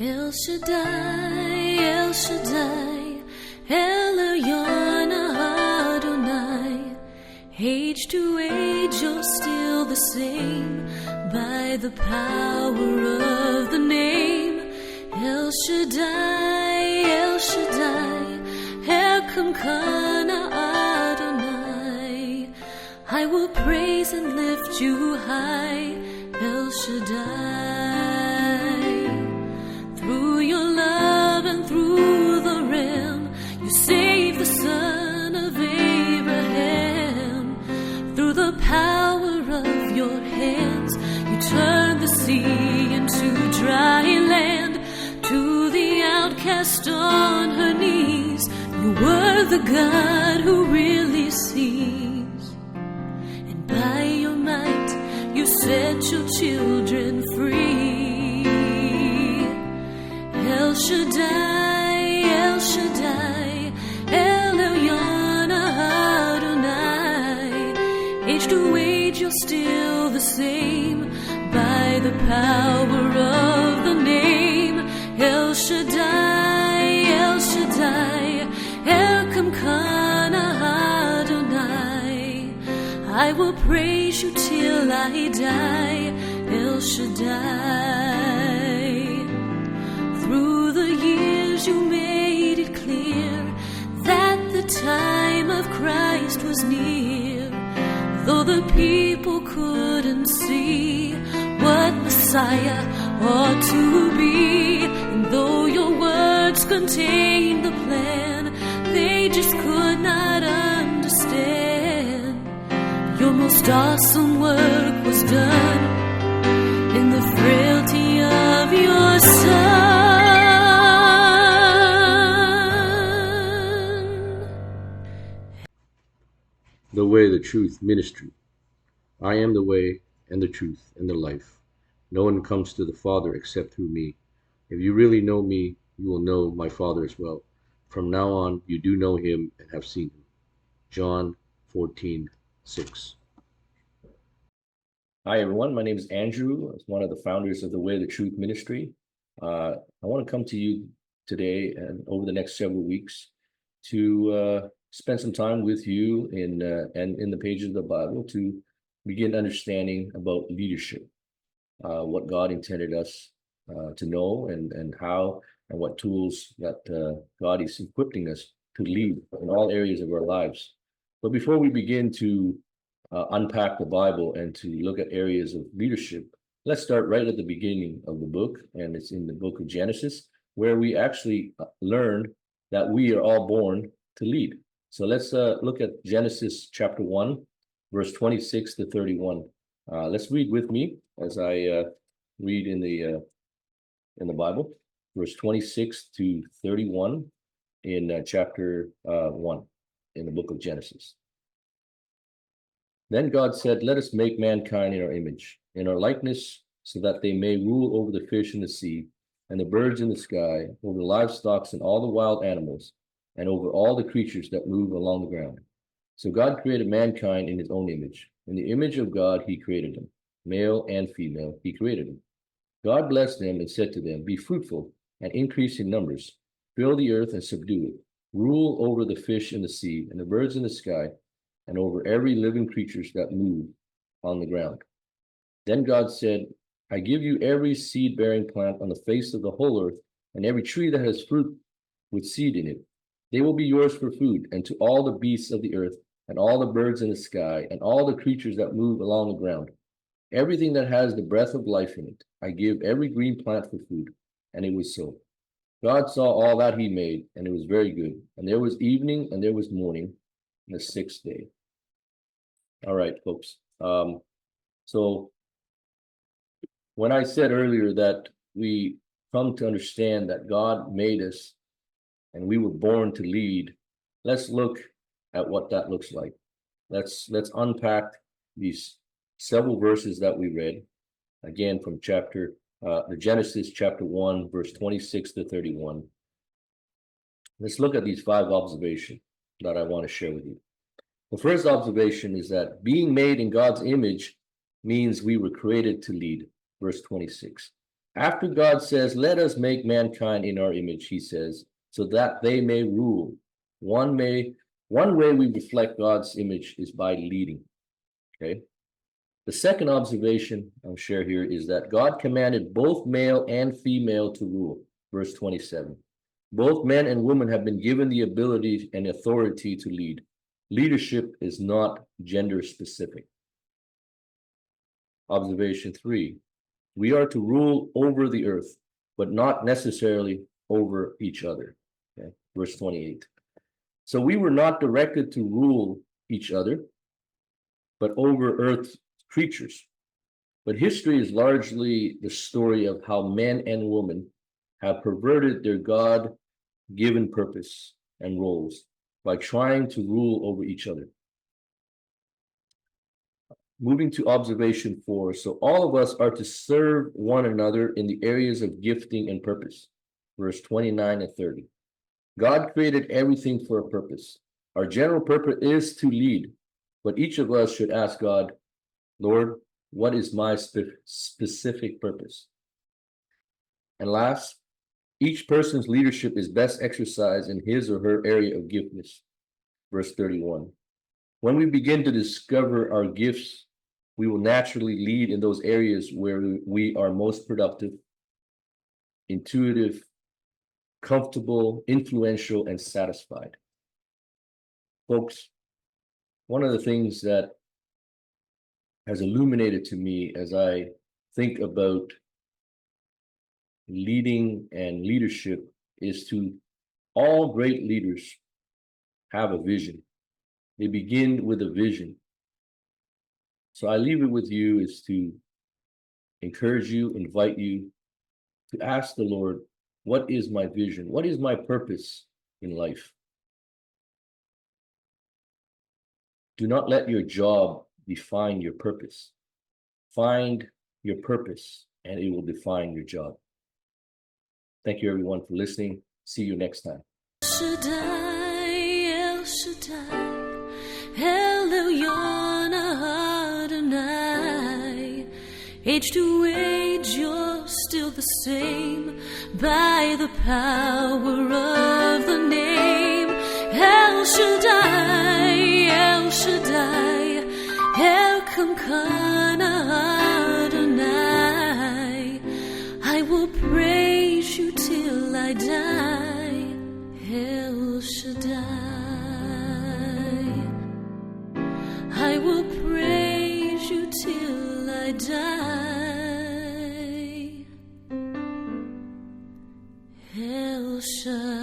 El Shaddai, El Shaddai, Elyon Adonai. Age to age you're still the same, by the power of the name. El Shaddai, El Shaddai, Elkamkana Adonai. I will praise and lift you high, El Shaddai. Through your love and through the realm, you saved the son of Abraham. Through the power of your hands, you turned the sea into dry land. To the outcast on her knees, you were the God who really sees. And by your might, you set your children free. El Shaddai, El Shaddai, Elyon Adonai. Age to age you're still the same, by the power of the name. El Shaddai, El Shaddai, Elkamkana Adonai. I will praise you till I die, El Shaddai. Through the years you made it clear that the time of Christ was near. Though the people couldn't see what Messiah ought to be, and though your words contained the plan, they just could not understand. Your most awesome work was done in the frailty of your Son. The Way, the Truth ministry. I am the way and the truth and the life. No one comes to the Father except through me. If you really know me, you will know my Father as well. From now on, you do know him and have seen him. John 14:6. Hi, everyone. My name is Andrew. I'm one of the founders of the Way, the Truth ministry. I want to come to you today and over the next several weeks to spend some time with you and in the pages of the Bible to begin understanding about leadership, what God intended us to know and how and what tools that God is equipping us to lead in all areas of our lives. But before we begin to unpack the Bible and to look at areas of leadership, let's start right at the beginning of the book, and it's in the book of Genesis, where we actually learn that we are all born to lead. So let's look at Genesis chapter 1, verse 26 to 31. Let's read with me as I read in the Bible, verse 26 to 31 in chapter 1 in the book of Genesis. Then God said, "Let us make mankind in our image, in our likeness, so that they may rule over the fish in the sea, and the birds in the sky, over the livestock and all the wild animals, and over all the creatures that move along the ground." So God created mankind in his own image. In the image of God, he created them. Male and female, he created them. God blessed them and said to them, "Be fruitful and increase in numbers. Fill the earth and subdue it. Rule over the fish in the sea and the birds in the sky, and over every living creature that move on the ground." Then God said, "I give you every seed-bearing plant on the face of the whole earth, and every tree that has fruit with seed in it. They will be yours for food, and to all the beasts of the earth, and all the birds in the sky, and all the creatures that move along the ground. Everything that has the breath of life in it, I give every green plant for food." And it was so. God saw all that he made, and it was very good. And there was evening, and there was morning, the sixth day. All right, folks. So when I said earlier that we come to understand that God made us and we were born to lead, let's look at what that looks like. Let's unpack these several verses that we read, again from the Genesis chapter 1, verse 26 to 31. Let's look at these 5 observations that I want to share with you. The first observation is that being made in God's image means we were created to lead. Verse 26. After God says, let us make mankind in our image, he says, so that they may rule. One way we reflect God's image is by leading. Okay. The second observation I'll share here is that God commanded both male and female to rule. Verse 27. Both men and women have been given the ability and authority to lead. Leadership is not gender specific. Observation 3. We are to rule over the earth, but not necessarily over each other. Okay. Verse 28. So we were not directed to rule each other, but over earth's creatures. But history is largely the story of how men and women have perverted their God-given purpose and roles by trying to rule over each other. Moving to observation 4. So all of us are to serve one another in the areas of gifting and purpose. Verse 29 and 30. God created everything for a purpose. Our general purpose is to lead, but each of us should ask God, Lord, what is my specific purpose? And last, each person's leadership is best exercised in his or her area of giftness. Verse 31. When we begin to discover our gifts, we will naturally lead in those areas where we are most productive, intuitive, comfortable, influential, and satisfied. Folks, one of the things that has illuminated to me as I think about leading and leadership is to all great leaders have a vision. They begin with a vision. So I leave it with you is to encourage you, invite you to ask the Lord, what is my vision? What is my purpose in life? Do not let your job define your purpose. Find your purpose and it will define your job. Thank you everyone for listening. See you next time. Shaddai, El Shaddai, Elyon Adonai. Age to age, you're still the same by the power of the name. El Shaddai, El Shaddai, Elkamkana Adonai. I will praise you till I die. El Shaddai. I will praise you till I die. El Shaddai.